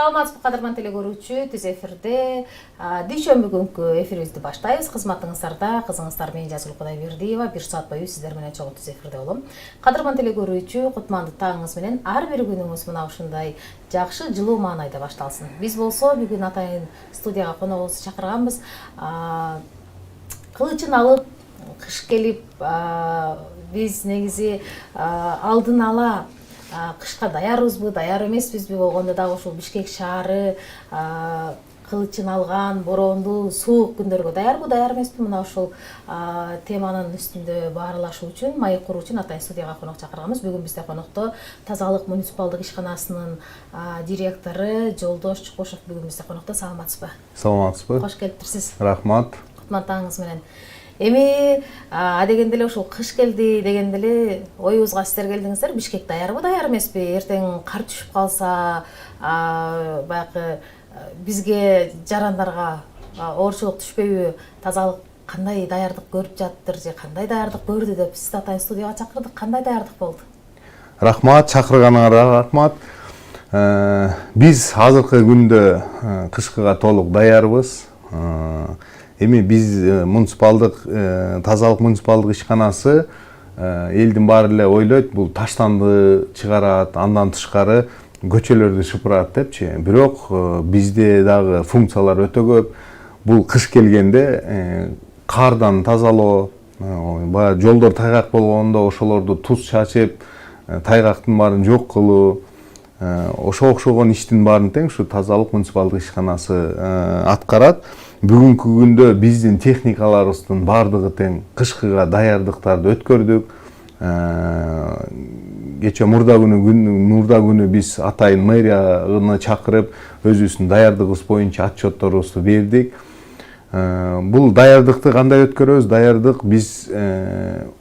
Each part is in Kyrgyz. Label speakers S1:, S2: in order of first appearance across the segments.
S1: Саламатсызбы кадырман теле көрүүчү, түз эфирде дүйшөмбү күнкү эфирибизди баштайбыз. Кызматыңыздарда кызыңыздар менен Жазгүл Кудайбердиева 1 саат бою сиздер менен чогуу түз эфирде болом. Кадырман теле көрүүчү, кутмандуу таңыңыз менен ар бир күнүңүз мына ушундай жакшы жылуу маанайда башталсын. Биз болсо бүгүн атайын студияга коногубузду чакырганбыз. Кылычын алып кыш келип, биз негизи алдын ала кышка даярбызбы, даяр эмеспизби болгондо дагы ушул Бишкек шаары кылычын алган, бороондуу, суук күндөргө даярбы, даяр эмеспи? Мына ушул теманын үстүндө баарлашуу үчүн, маек куруу үчүн атайын студияга конок чакырганбыз. Бүгүн бизде конокто Тазалык муниципалдык ишканасынын директору Жолдош Чукушев бүгүн бизде конокто. Саламатсызбы?
S2: Саламатсызбы.
S1: Кош келиптирсиз.
S2: Рахмат.
S1: Кутман таңыңыз менен. Эми дегенде эле ушул кыш келди дегенде эле оюбузга сиздер келдиңиздер. Бишкек даярбы, даяр эмеспи? Эртең кар түшүп калса, баягы бизге жарандарга оорчулук түшпөйбү? Тазалык кандай даярдык көрүп жаттыр же кандай даярдык көрдү деп сизди атайын студияга чакырдык. Кандай даярдык болду?
S2: Рахмат, чакырганыңарга рахмат. Биз азыркы күндө кышкыга толук даярбыз. Эми биз тазалык муниципалдык ишканасы элдин баары эле ойлойт, бул таштанды чыгарат, андан тышкары көчөлөрдү шыпырат депчи. Бирок бизде дагы функциялар өтө көп. Бул кыш келгенде кардан тазалоо, баягы жолдор тайгак болгондо ошолорду туз чачып, тайгактын баарын жок кылуу, ошого окшогон иштин баарын тең ушу тазалык муниципалдык ишканасы аткарат. Бүгүнкү күндө биздин техникаларыбыздын баардыгы тең кышкыга даярдыктарды өткөрдүк. Кече мурда күнү биз атайын мэрияны чакырып, өзүбүздүн даярдыгыбыз боюнча отчетторубузду бердик. Бул даярдыкты кандай өткөрөбүз? Даярдык биз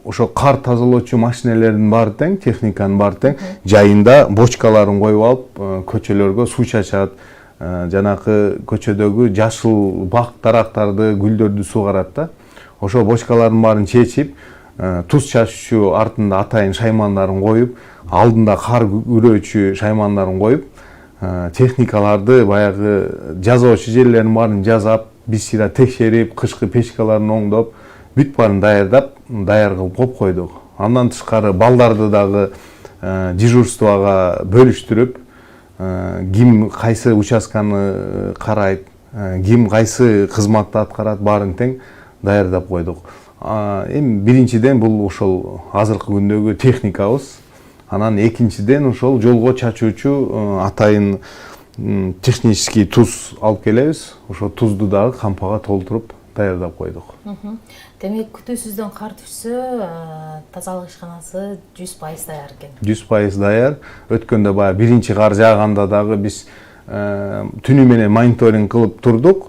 S2: ошо кар тазалоочу машинелердин баары тең, техниканын баары тең жайында бочкаларын коюп алып, көчөлөргө суу чачат. Жанакы көчөдөгү жашыл бак дарактарды, гүлдөрдү сугарат да. Ошо бочкалардын баарын чечип, туз чачуучу артында атайын шаймандарын коюп, алдында кар үрөөчү шаймандарын коюп, техникаларды баягы жазоочу жерлерин баарын жазап, бисира текшерип, кышкы печкаларын оңдоп, бүт баарын даярдап, даяр кылып коюп койдук. Андан тышкары балдарды дагы дежурствага бөлүштүрүп, ким кайсы участканы карайт, ким кайсы кызматты аткарат, баарын тең даярдап койдук. Эми биринчиден бул ошол азыркы күндөгү техникабыз, анан экинчиден ошол жолго чачуучу атайын технический туз алып келебиз. Ошо тузду дагы кампага толтуруп даярдап койдук.
S1: Демек, күтүүсүздөн кар түшсө, тазалык ишканасы 100% даяр экен.
S2: 100% даяр. Өткөндө баягы биринчи кар жааганда дагы биз түнү менен мониторинг кылып турдук.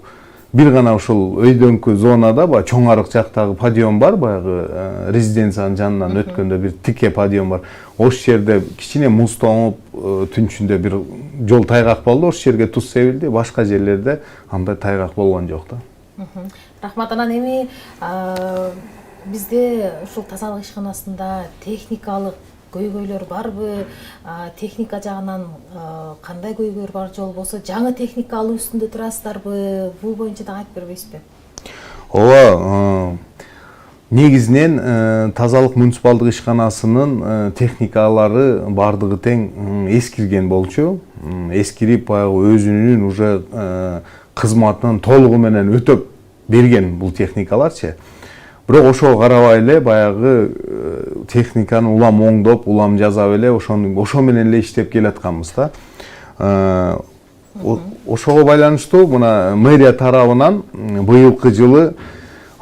S2: Бир гана ушул өйдөңкү зонада, баягы чоң арык жактагы подъем бар, баягы резиденциянын жанынан өткөндө бир тике подъем бар. Ошол жерде кичине муз тоңуп, түнчүндө бир жол тайгак болду, ошол жерге туз себилди. Башка жерлерде андай тайгак болгон жок да.
S1: Рахмат. Анан эми бизде ушул тазалык ишканасында техникалык көйгөйлөр барбы? Техника жагынан кандай көйгөйлөр бар же болбосо жаңы техника алуу үстүндө турасыздарбы? Бул боюнча да айтып бербейсизби?
S2: Ооба, негизинен тазалык муниципалдык ишканасынын техникалары бардыгы тең эскирген болчу. Эскирип, баягы өзүнүн уже кызматынын толугу менен өтөп берген бул техникаларчы. Бирок ошого карабай эле баягы техниканы улам оңдоп, улам жасап эле ошо менен эле иштеп келатканбыз да. Ошого байланыштуу мына мэрия тарабынан быйылкы жылы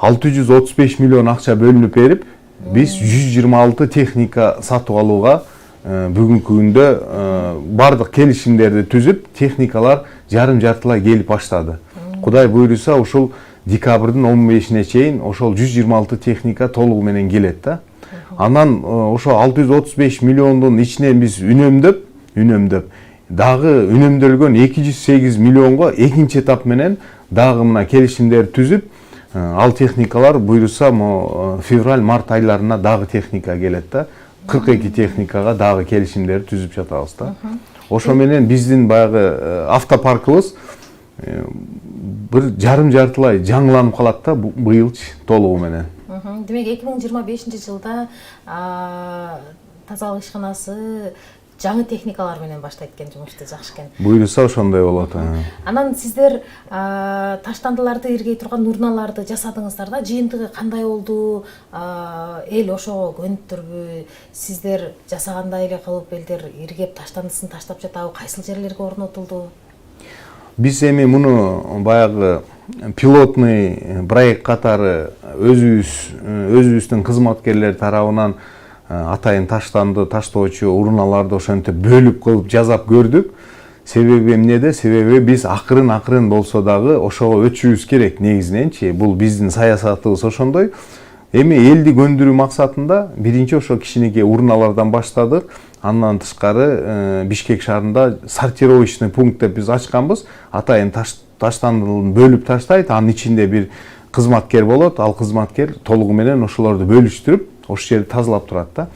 S2: 635 миллион акча бөлүнүп берип, биз 126 техника сатып алууга бүгүнкү күндө бардык келишимдерди түзүп, техникалар жарым-жартылай келип баштады. Кудай буйруса, ушул декабрдын 15-ине чейин ошол 126 техника толугу менен келет да. Анан ошо 635 миллиондун ичинен биз үнөмдөп, дагы үнөмдөлгөн 208 миллионго экинчи этап менен дагы мына келишимдер түзүп, ал техникалар буйруса февраль-март айларына дагы техника келет да. 42 техникага дагы келишимдерди түзүп жатабыз да. Ошо менен биздин баягы автопаркыбыз бир жарым-жартылай жаңыланып калат да быйылчы толугу менен.
S1: Демек 2025-жылда тазалык ишканасы жаңы техникалар менен баштайт экен жумушту, жакшы экен.
S2: Буйруса ошондой болот.
S1: Анан сиздер таштандыларды иргей турган урналарды жасадыңыздар да, жыйынтыгы кандай болду? Эл ошого көнүптүрбү? Сиздер жасагандай эле кылып элдер иргеп таштандысын таштап жатабы? Кайсыл жерлерге орнотулду?
S2: Биз эми муну баягы пилотный проект катары өзүбүздүн кызматкерлер тарабынан атайын таштанды таштоочу урналарды ошентип бөлүп кылып жасап көрдүк. Себеби эмнеде? Себеби биз акырын болсо дагы ошого өтүшүбүз керек негизиненчи. Бул биздин саясатыбыз ошондой. Эми элди көндүрүү максатында биринчи ошо кичинекей урналардан баштадык. Андан тышкары Бишкек шаарында сортировочный пункт деп биз ачканбыз. Атайын таштандыны бөлүп таштайт, анын ичинде бир кызматкер болот. Ал кызматкер толугу менен ошолорду бөлүштүрүп, ошол жерди тазалап турат да.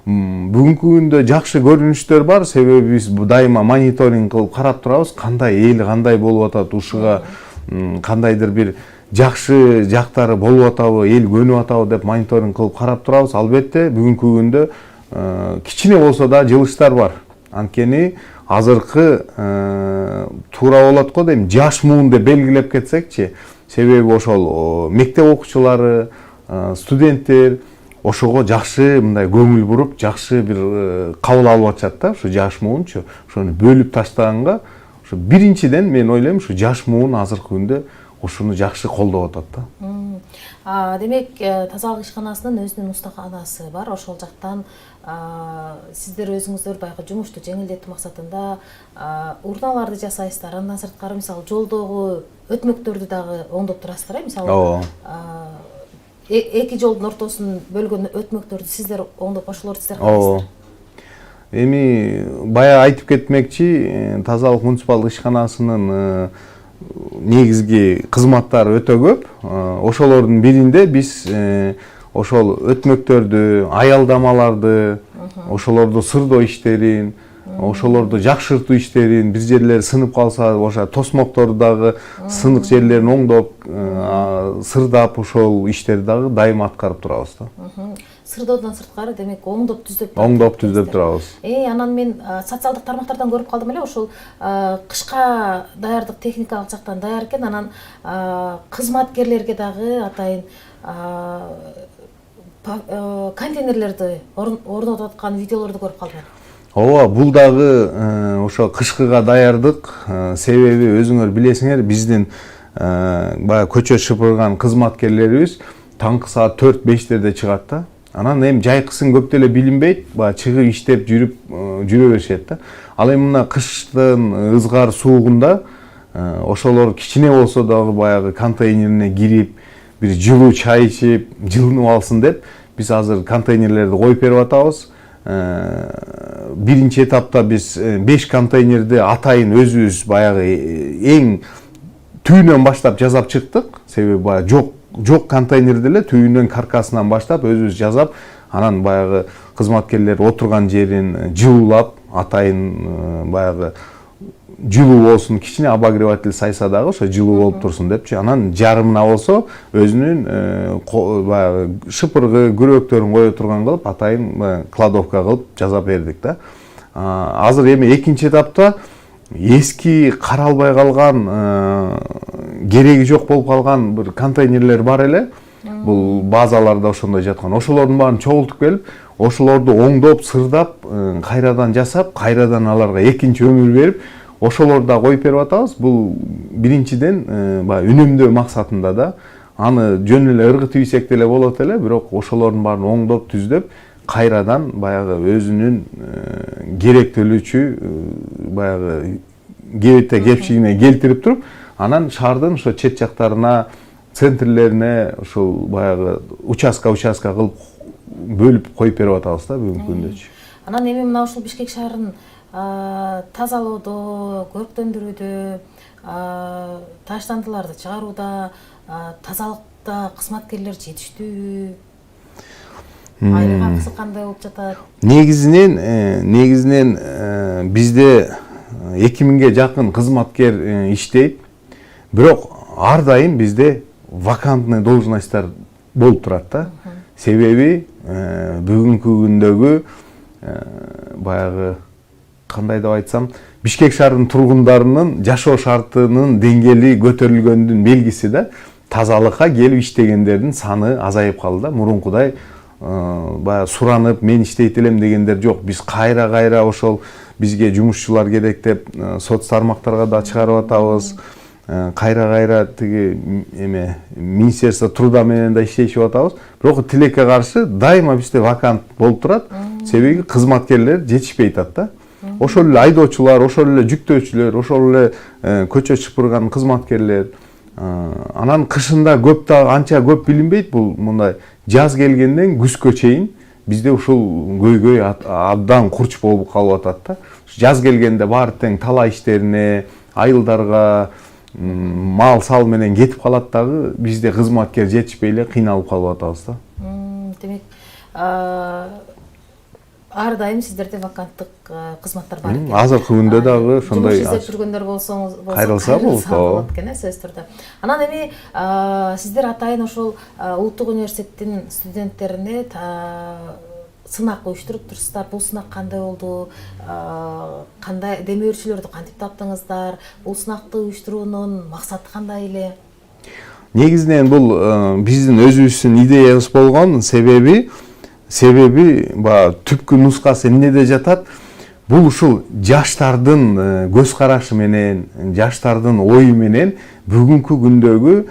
S2: Бүгүнкү күндө жакшы көрүнүштөр бар, себеби биз дайыма мониторинг кылып карап турабыз, кандай эл кандай болуп атат, ушуга кандайдыр бир жакшы жактары болуп атабы, эл көнүп атабы деп мониторинг кылып карап турабыз. Албетте бүгүнкү күндө кичине болсо да жылыштар бар. Анткени азыркы туура болот го дейм, жаш муун деп белгилеп кетсекчи, себеби ошол мектеп окуучулары, студенттер ошого жакшы мындай көңүл буруп, жакшы бир кабыл алып атышат да, ушу жаш муунчу. Ошону бөлүп таштаганга, ушу биринчиден мен ойлойм, ушу жаш муун азыркы күндө ушуну жакшы колдоп атат да.
S1: Демек, тазалык ишканасынын өзүнүн устаканасы бар. Ошол жактан сиздер өзүңүздөр баягы жумушту жеңилдетүү максатында урналарды жасайсыздар. Андан сырткары, мисалы, жолдогу өтмөктөрдү дагы оңдоп турасыздар, мисалы, эки жолдун ортосун бөлгөн өтмөктөрдү сиздер оңдоп, ошолорду сиздер кыласыздар.
S2: Эми бая айтып кетмекчи, тазалык муниципалдык ишканасынын негизги кызматтары өтө көп. Ошолордун биринде биз ошол өтмөктөрдү, аялдамаларды, ошолорду сырдоо иштерин, ошолорду жакшыртуу иштерин, бир жерлери сынып калса, ошо тосмокторду дагы сынык жерлерин оңдоп, сырдап, ошол иштерди дагы дайыма аткарып турабыз да.
S1: Сырдоодон сырткары, демек, оңдоп түздөп
S2: турабыз.
S1: Анан мен социалдык тармактардан көрүп калдым эле, ошол кышка даярдык техникалык жактан даяр экен, анан кызматкерлерге дагы атайын контейнерлерди орнотуп аткан видеолорду көрүп калдым.
S2: Ооба, бул дагы ошо кышкыга даярдык. Себеби өзүңөр билесиңер, биздин баягы көчө шыпырган кызматкерлерибиз таңкы саат 4-5-терде чыгат да. Анан эми жайкысын көп деле билинбейт, баягы чыгып иштеп жүрө беришет да. Ал эми мына кыштын ызгар суугунда ошолор кичине болсо дагы баягы контейнерине кирип, бир жылуу чай ичип, жылынып алсын деп биз азыр контейнерлерди коюп берип атабыз. Биринчи этапта биз 5 контейнерди атайын өзүбүз баягы эң түйүнөн баштап жасап чыктык. Себеби баягы жок контейнерди эле түйүнөн, каркасынан баштап өзүбүз жасап, анан баягы кызматкерлер отурган жерин жылуулап, атайын баягы жылуу болсун, кичине обогреватель сайса дагы ошо жылуу болуп турсун депчи. Анан жарымына болсо өзүнүн баягы шыпыргы, күрөктөрүн кое турган кылып, атайын кладовка кылып жасап бердик да. Азыр эми экинчи этапта эски каралбай калган, кереги жок болуп калган бир контейнерлер бар эле. Бул базаларда ошондой жаткан. Ошолордун баарын чогултуп келип, ошолорду оңдоп, сырдап, кайрадан жасап, кайрадан аларга экинчи өмүр берип, ошолорду да коюп берип атабыз. Бул биринчиден баягы үнөмдөө максатында да. Аны жөн эле ыргытып ийсек деле болот эле, бирок ошолордун баарын оңдоп, түздөп, кайрадан баягы өзүнүн керектүүлүүчү баягы кебетте кепчигине келтирип туруп, анан шаардын ошо чет жактарына, центрлерине ушул баягы участка кылып бөлүп коюп берип атабыз да бүгүнкү күндөчү.
S1: Анан эми мына ушул Бишкек шаарын тазалоодо, көрктөндүрүүдө, таштандыларды чыгарууда, тазалыкта кызматкерлер жетиштүүбү? Айлык акысы кандай болуп жатат?
S2: Негизинен бизде 2000ге жакын кызматкер иштейт. Бирок ар дайым бизде вакантный должностьтар болуп турат да. Себеби бүгүнкү күндөгү баягы кандай деп айтсам, Бишкек шаарынын тургундарынын жашоо шартынын деңгээли көтөрүлгөндүн белгиси да тазалыкка келип иштегендердин саны азайып калды да. Мурункудай баягы суранып мен иштейт элем дегендер жок. Биз кайра ошол бизге жумушчулар керек деп соц тармактарга да чыгарып атабыз. Кайра тиги Министерство труда менен да иштешип атабыз. Бирок тилекке каршы дайыма бизде вакант болуп турат. Себеби кызматкерлер жетишпей атат да. Ошол эле айдоочулар, ошол эле жүктөөчүлөр, ошол эле көчө чыпырган кызматкерлер. Анан кышында көп да анча көп билинбейт бул мындай. Жаз келгенден күзгө чейин бизде ушул көйгөй абдан курч болуп калып атат да. Жаз келгенде баары тең талаа иштерине, айылдарга мал сал менен кетип калат дагы, бизде кызматкер жетишпей эле кыйналып калып атабыз да.
S1: Демек, ар дайым сиздерде ваканттык кызматтар бар экен.
S2: Азыркы күндө дагы ошондой
S1: жумуш издеп жүргөндөр болсоңуз
S2: кайрылса болот
S1: экен, сөз түрдө. Анан эми сиздер атайын ошол улуттук университеттин студенттерине сынак уюштуруп турсуздар. Бул сынак кандай болду? Кандай демөө берүүчүлөрдү кантип таптыңыздар? Бул сынакты уюштуруунун максаты кандай эле?
S2: Негизинен бул биздин өзүбүздүн идеябыз болгон. Себеби түпкү нускасы эмнеде жатат? Бул ушул жаштардын көз карашы менен, жаштардын ою менен бүгүнкү күндөгү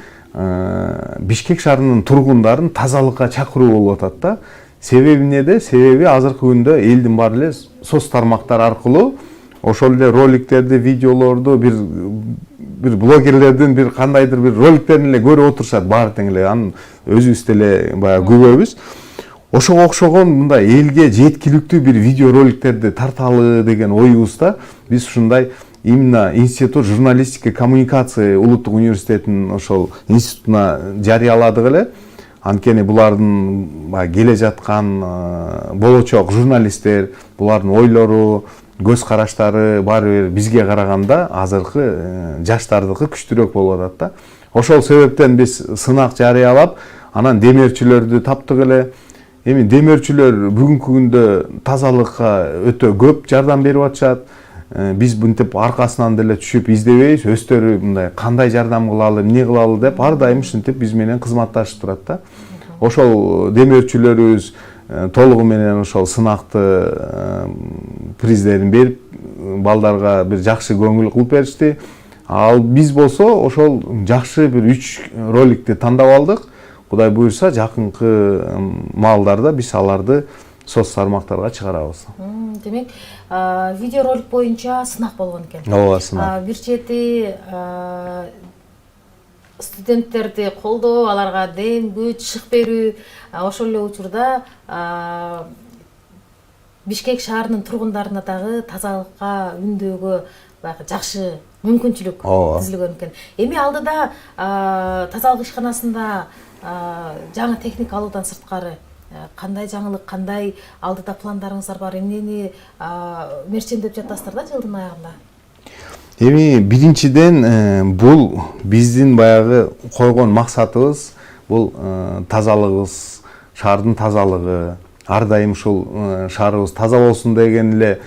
S2: Бишкек шаарынын тургундарын тазалыкка чакыруу болуп атат да. Себеби эмнеде? Себеби азыркы күндө элдин баары эле соц тармактар аркылуу ошол эле роликтерди, видеолорду, бир блогерлердин бир кандайдыр бир роликтерин эле көрүп отурушат баары тең эле. Анын өзүбүз деле баягы күбөбүз. Ошого окшогон мындай элге жеткиликтүү бир видео роликтерди тарталы деген оюбузда биз ушундай именно институт журналистика коммуникация улуттук университетинин ошол институтуна жарыяладык эле. Анткени булардын келе жаткан болочок журналисттер, булардын ойлору, көз караштары баары бир бизге караганда азыркы жаштардыкы күчтүүрөөк болуп атат да. Ошол себептен биз сынак жарыялап, анан демөөрчүлөрдү таптык эле. Эми демөөрчүлөр бүгүнкү күндө тазалыкка өтө көп жардам берип атышат. Биз мынтип аркасынан деле түшүп издебейбиз, өздөрү мындай кандай жардам кылалы, эмне кылалы деп ар дайым ушинтип биз менен кызматташып турат да. Ошол демөөрчүлөрүбүз толугу менен ошол сынакты приздерин берип, балдарга бир жакшы көңүл кылып беришти. Ал биз болсо ошол жакшы бир 3 роликти тандап алдык. Кудай буйрса, жакынкы маалдарда биз аларды соц тармактарга чыгарабыз.
S1: Демек, видеоролик боюнча сынак болгон экен.
S2: Ооба, сынак.
S1: Бир чети студенттерди колдоо, аларга дем, күч, шык берүү, ошол эле учурда Бишкек шаарынын тургундарына дагы тазалыкка үндөөгө жакшы мүмкүнчүлүк түзүлгөн экен. Эми алдыда тазалык ишканасында жаңы техника алуудан сырткары кандай жаңылык, кандай алдыда пландарыңыздар бар, эмнени мерчендеп жатасыздар да жылдын аягында?
S2: Эми биринчиден бул биздин баягы койгон максатыбыз бул тазалыгыбыз, шаардын тазалыгы, ар дайым ушул шаарыбыз таза болсун деген эле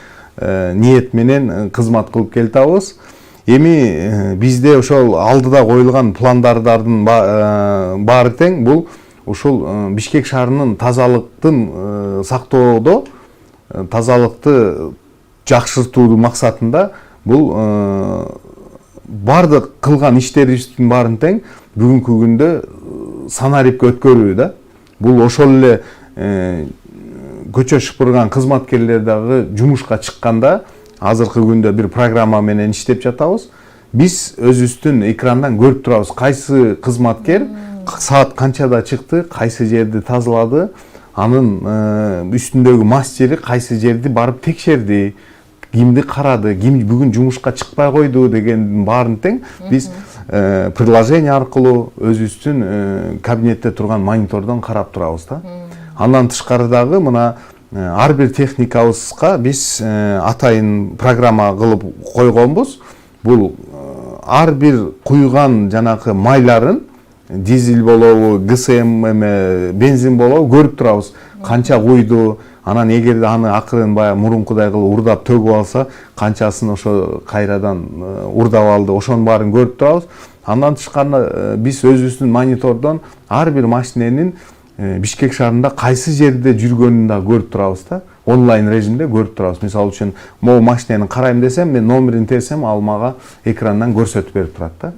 S2: ниет менен кызмат кылып келатабыз. Эми бизде ошол алдыда коюлган пландардын баары тең бул ушул Бишкек шаарынын тазалыктын сактоодо, тазалыкты жакшыртуу максатында бул бардык кылган иштерибиздин баарын тең бүгүнкү күндө санариптке өткөрүү да. Бул ошол эле көчө шыпырган кызматкерлер дагы жумушка чыкканда азыркы күндө бир программа менен иштеп жатабыз. Биз өзүбүздүн экрандан көрүп турабыз, кайсы кызматкер саат канчада чыкты, кайсы жерди тазалады, анын үстүндөгү мастери кайсы жерди барып текшерди, кимди карады, ким бүгүн жумушка чыкпай койду деген баарын тең биз приложение аркылуу өзүбүздүн кабинетте турган монитордон карап турабыз да. Андан тышкары дагы мына ар бир техникабызга биз атайын программа кылып койгонбуз. Бул ар бир куйган жанакы майларын дизель болобу, ГСМ эме, бензин болобу көрүп турабыз. Канча куйду, анан эгерде аны акырын баягы мурункудай кылып урдап төгүп алса, канчасын ошо кайрадан урдап алды, ошонун баарын көрүп турабыз. Андан тышкары биз өзүбүздүн монитордон ар бир машиненин Бишкек шаарында кайсы жерде жүргөнүн да көрүп турабыз да. Онлайн режимде көрүп турабыз. Мисалы үчүн, могу машинени карайм десем, мен номерин терсем, ал мага экрандан көрсөтүп берип турат да.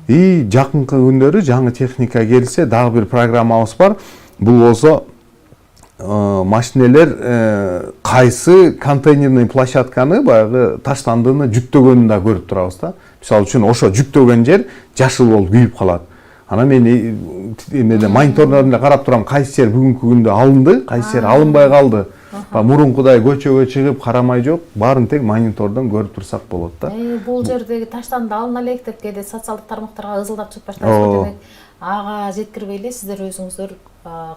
S2: И жакынкы күндөрү жаңы техника келсе, дагы бир программабыз бар. Бул болсо машинелер кайсы контейнерный площадканы баягы таштандыны жүктөгөнүн да көрүп турабыз да. Мисалы үчүн, ошо жүктөгөн жер жашыл болуп күйүп калат. Ана мен эмеде монитордорунда карап турам, кайсы жер бүгүнкү күндө алынды, кайсы жер алынбай калды. Мурункудай көчөгө чыгып карамай жок, баарын тең монитордон көрүп турсак болот да.
S1: Бул жердеги таштанды алына элек деп кээде социалдык тармактарга ызылдап чыгып баштайбыз, демек ага жеткирбей эле сиздер өзүңүздөр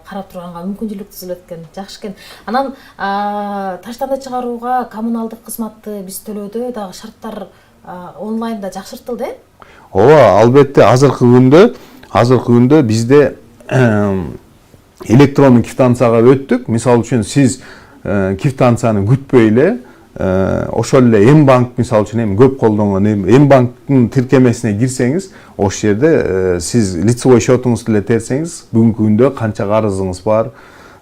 S1: карап турганга мүмкүнчүлүк түзүлөт экен. Жакшы экен. Анан таштанды чыгарууга коммуналдык кызматты биз төлөөдө дагы шарттар онлайнда жакшыртылды, э?
S2: Ооба, албетте азыркы күндө бизде электрондук квитанцияга өттүк. Мисалы үчүн, сиз квитанцияны күтпөй эле ошол эле М-банк, мисалы үчүн эми көп колдонгон М-банктын тиркемесине кирсеңиз, ошол жерде сиз лицевой счетуңузду эле терсеңиз, бүгүнкү күндө канча карызыңыз бар,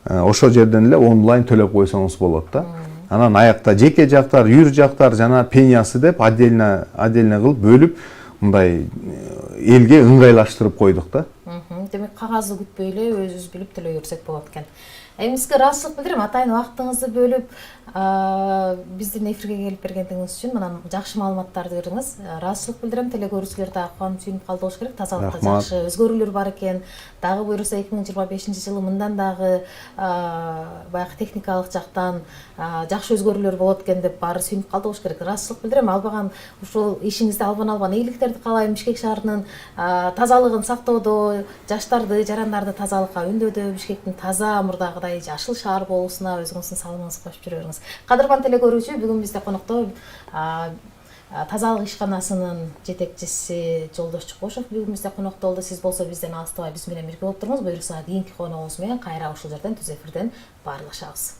S2: ошол жерден эле онлайн төлөп койсоңуз болот да. Анан аякта жеке жактар, юр жактар жана пенясы деп отдельно кылып бөлүп, мындай элге ыңгайлаштырып койдук да.
S1: Демек кагазды күтпөй эле өзүбүз билип төлөй берсек болот экен. Эми сизге ыраазычылык билдирем, атайын убактыңызды бөлүп биздин эфирге келип бергендигиңиз үчүн, анан жакшы маалыматтарды бердиңиз. Ыраазычылык билдирем. Телекөрүүчүлөр дагы кубанып сүйүнүп калды болуш керек. Тазалыкта жакшы өзгөрүүлөр бар экен. Дагы буюрса 2025-жылы мындан дагы баягы техникалык жактан жакшы өзгөрүүлөр болот экен деп баары сүйүнүп калды болуш керек. Ыраазычылык билдирем. Албаган ушул ишиңизде албан ийгиликтерди каалайм. Бишкек шаарынын тазалыгын сактоодо, жаштарды, жарандарды тазалыкка үндөөдө, Бишкектин таза мурдагыдай жашыл шаар болуусуна өзүңүздүн салымыңызды кошуп жүрө бериңиз. Кадырман телекөрүүчү, бүгүн бизде конокто тазалык ишканасынын жетекчиси Жолдош Чукошев бүгүн бизде конокто болду. Сиз болсо бизден алыстабай биз менен бирге болуп туруңуз. Буюрса кийинки коногубуз менен кайра ушул жерден түз эфирден баарлашабыз.